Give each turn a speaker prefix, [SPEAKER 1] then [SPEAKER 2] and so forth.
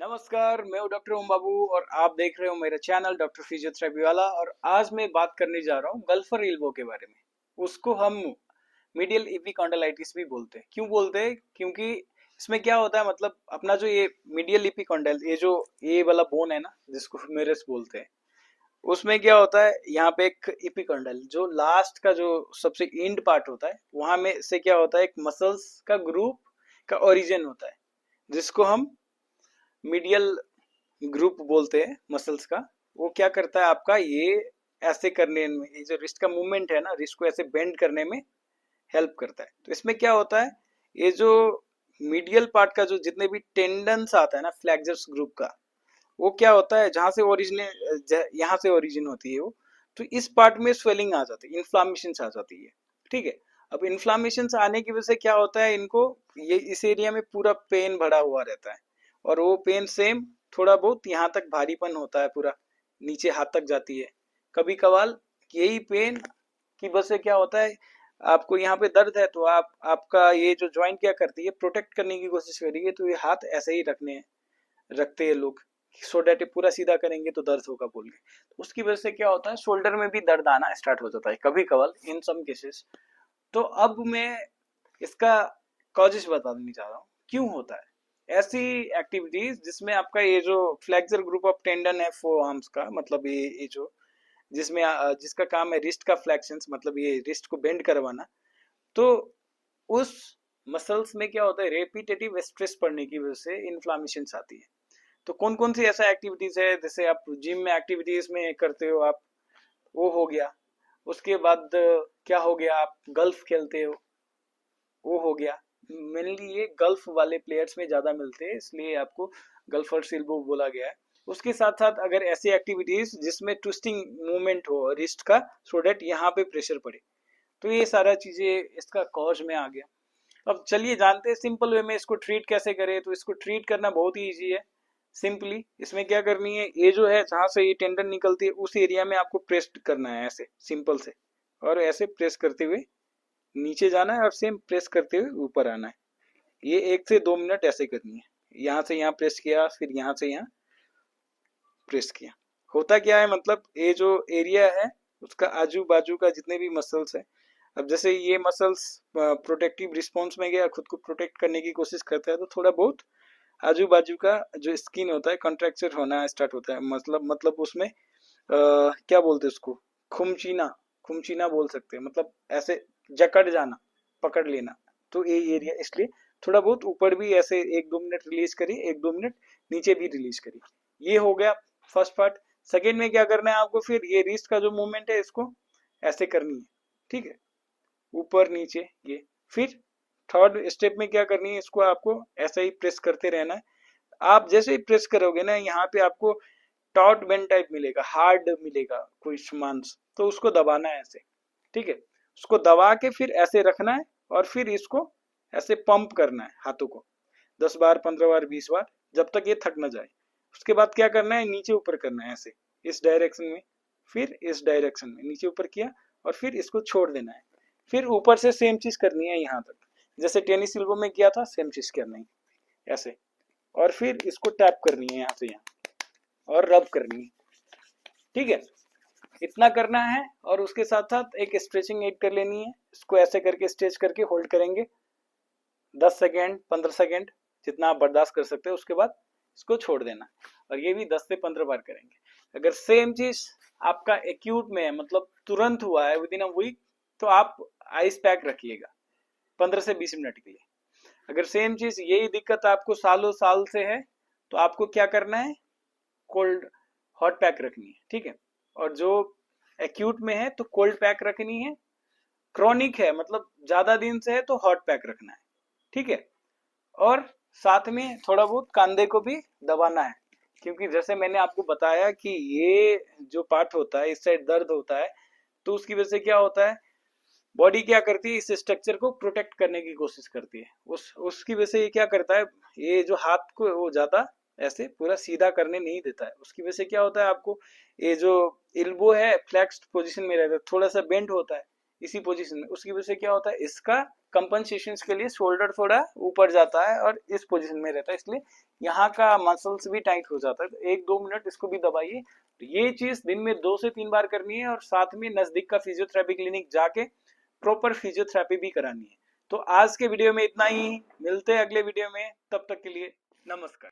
[SPEAKER 1] नमस्कार, मैं हूं डॉक्टर ओम बाबू और आप देख रहे हो मेरा चैनल डॉक्टर फिजियोथेरेपी वाला। और आज मैं बात करने जा रहा हूं गल्फर एल्बो के बारे में। उसको हम मीडियल इपिकॉन्डाइलिटिस भी बोलते हैं। क्यों बोलते हैं? क्योंकि इसमें क्या होता है, मतलब अपना जो ये मीडियल इपिकॉन्डाइल, ये जो ये वाला बोन है ना, जिसको फेमोरस बोलते हैं, उसमें क्या होता है, यहाँ पे एक इपिकॉन्डाइल जो लास्ट का जो सबसे एंड पार्ट होता है, वहां में से क्या होता है, एक मसल्स का ग्रुप का ओरिजिन होता है, जिसको हम मीडियल ग्रुप बोलते हैं मसल्स का। वो क्या करता है, आपका ये ऐसे करने में, ये जो रिस्ट का मूवमेंट है ना, रिस्ट को ऐसे बेंड करने में हेल्प करता है। तो इसमें क्या होता है, ये जो मीडियल पार्ट का जो जितने भी टेंडन्स आता है ना फ्लैक्सर्स ग्रुप का, वो क्या होता है, जहां से ओरिजिन, यहाँ से ओरिजिन होती है वो, तो इस पार्ट में स्वेलिंग आ जाती है, इन्फ्लामेशन आ जाती है। ठीक है। अब इन्फ्लामेशन आने की वजह से क्या होता है, इनको ये इस एरिया में पूरा पेन भरा हुआ रहता है। और वो पेन सेम थोड़ा बहुत यहाँ तक भारीपन होता है, पूरा नीचे हाथ तक जाती है कभी कभार। यही पेन की वजह से क्या होता है, आपको यहाँ पे दर्द है तो आपका ये जो ज्वाइंट क्या करती है, प्रोटेक्ट करने की कोशिश करेगी, तो ये हाथ ऐसे ही रखते हैं लोग, सो डैट ये पूरा सीधा करेंगे तो दर्द होगा बोल के। तो उसकी वजह से क्या होता है, शोल्डर में भी दर्द आना स्टार्ट हो जाता है कभी कभार, इन सम केसेस। तो अब मैं इसका कॉजेस बताने जा रहा हूँ, क्यों होता है ऐसी एक्टिविटीज जिसमें आपका ये जो फ्लेक्सर ग्रुप ऑफ टेंडन है फोर आर्म्स का, मतलब ये जो जिसमें जिसका काम है रिस्ट का फ्लेक्शंस, मतलब ये रिस्ट को बेंड करवाना। तो उस मसल्स में क्या होता है, रेपिटेटिव स्ट्रेस पड़ने की वजह से इन्फ्लामेशन आती है। तो कौन कौन सी ऐसा एक्टिविटीज है, जैसे आप जिम में एक्टिविटीज में करते हो आप, वो हो गया। उसके बाद क्या हो गया, आप गल्फ खेलते हो, वो हो गया। मेनली ये गल्फ वाले प्लेयर्स में ज्यादा मिलते हैं, इसलिए आपको गल्फर्स एल्बो बोला गया है। उसके साथ साथ अगर ऐसी एक्टिविटीज जिसमें ट्विस्टिंग मूवमेंट हो रिस्ट का, सो डेट यहाँ पे प्रेशर पड़े, तो ये सारा चीजें इसका कॉज में आ गया। अब चलिए जानते हैं सिंपल वे में इसको ट्रीट कैसे करें। तो इसको ट्रीट करना बहुत ही ईजी है। सिंपली इसमें क्या करनी है, ये जो है जहां से ये टेंडन निकलती है उस एरिया में आपको प्रेस करना है ऐसे सिंपल से, और ऐसे प्रेस करते हुए नीचे जाना है और सेम प्रेस करते हुए ऊपर आना है। ये 1 से 2 मिनट ऐसे करनी है। यहाँ से यहाँ प्रेस किया, फिर यहाँ से यहाँ प्रेस किया। होता क्या है, मतलब ये जो एरिया है उसका आजू बाजू का जितने भी मसल्स है, अब जैसे ये मसल्स प्रोटेक्टिव रिस्पॉन्स में गया, खुद को प्रोटेक्ट करने की कोशिश करता है, तो थोड़ा बहुत आजू बाजू का जो स्किन होता है कॉन्ट्रैक्चर होना स्टार्ट होता है। मतलब उसमें क्या बोलते हैं उसको, खुमचीना, खुमचीना बोल सकते हैं, मतलब ऐसे जकड़ जाना, पकड़ लेना। तो ये एरिया इसलिए थोड़ा बहुत ऊपर भी ऐसे 1-2 मिनट रिलीज करिए, 1-2 मिनट नीचे भी रिलीज करिए। ये हो गया फर्स्ट पार्ट। सेकेंड में क्या करना है आपको, फिर ये रिस्ट का जो मूवमेंट है इसको ऐसे करनी है। ठीक है, ऊपर नीचे ये। फिर थर्ड स्टेप में क्या करनी है, इसको आपको ऐसे ही प्रेस करते रहना है। आप जैसे ही प्रेस करोगे ना, यहाँ पे आपको टॉट बेंड टाइप मिलेगा, हार्ड मिलेगा कोई सामान, तो उसको दबाना है ऐसे। ठीक है, उसको दबा के फिर ऐसे रखना है, और फिर इसको ऐसे पंप करना है हाथों को 10 बार, 15 बार, 20 बार, जब तक ये थक ना जाए। उसके बाद क्या करना है, नीचे ऊपर करना है ऐसे, इस डायरेक्शन में, फिर इस डायरेक्शन में नीचे ऊपर किया, और फिर इसको छोड़ देना है। फिर ऊपर से सेम चीज करनी है यहाँ तक, जैसे टेनिस एल्बो में किया था सेम चीज करनी है ऐसे। और फिर इसको टैप करनी है यहाँ से यहाँ, और रब करनी है। ठीक है, इतना करना है। और उसके साथ साथ एक स्ट्रेचिंग एड कर लेनी है। इसको ऐसे करके स्ट्रेच करके होल्ड करेंगे 10 सेकेंड, 15 सेकेंड, जितना आप बर्दाश्त कर सकते हो। उसके बाद इसको छोड़ देना, और ये भी 10 से 15 बार करेंगे। अगर सेम चीज आपका एक्यूट में है, मतलब तुरंत हुआ है विद इन अ वीक, तो आप आइस पैक रखिएगा 15 से 20 मिनट के लिए। अगर सेम चीज यही दिक्कत आपको सालों साल से है, तो आपको क्या करना है, कोल्ड हॉट पैक रखनी है। ठीक है, और जो एक्यूट में है तो कोल्ड पैक रखनी है, क्रॉनिक है मतलब ज्यादा दिन से है तो हॉट पैक रखना है। ठीक है, और साथ में थोड़ा बहुत कंधे को भी दबाना है, क्योंकि जैसे मैंने आपको बताया कि ये जो पार्ट होता है इस साइड दर्द होता है, तो उसकी वजह से क्या होता है, बॉडी क्या करती है, इस स्ट्रक्चर को प्रोटेक्ट करने की कोशिश करती है। उसकी वजह से ये क्या करता है, ये जो हाथ को वो ज्यादा ऐसे पूरा सीधा करने नहीं देता है। उसकी वजह से क्या होता है, आपको ये जो एल्बो है फ्लेक्स्ड पोजीशन में रहता है, थोड़ा सा बेंड होता है। इसी पोजीशन में। उसकी वजह से क्या होता है, इसका कंपनसेशन के लिए शोल्डर थोड़ा ऊपर जाता है और इस पोजीशन में रहता है, इसलिए यहाँ का मसल्स भी टाइट हो जाता है। तो 1-2 मिनट इसको भी दबाइए। तो ये चीज दिन में 2 से 3 बार करनी है और साथ में नजदीक का फिजियोथेरेपी क्लिनिक जाके प्रॉपर फिजियोथेरेपी भी करानी है। तो आज के वीडियो में इतना ही, मिलते हैं अगले वीडियो में, तब तक के लिए नमस्कार।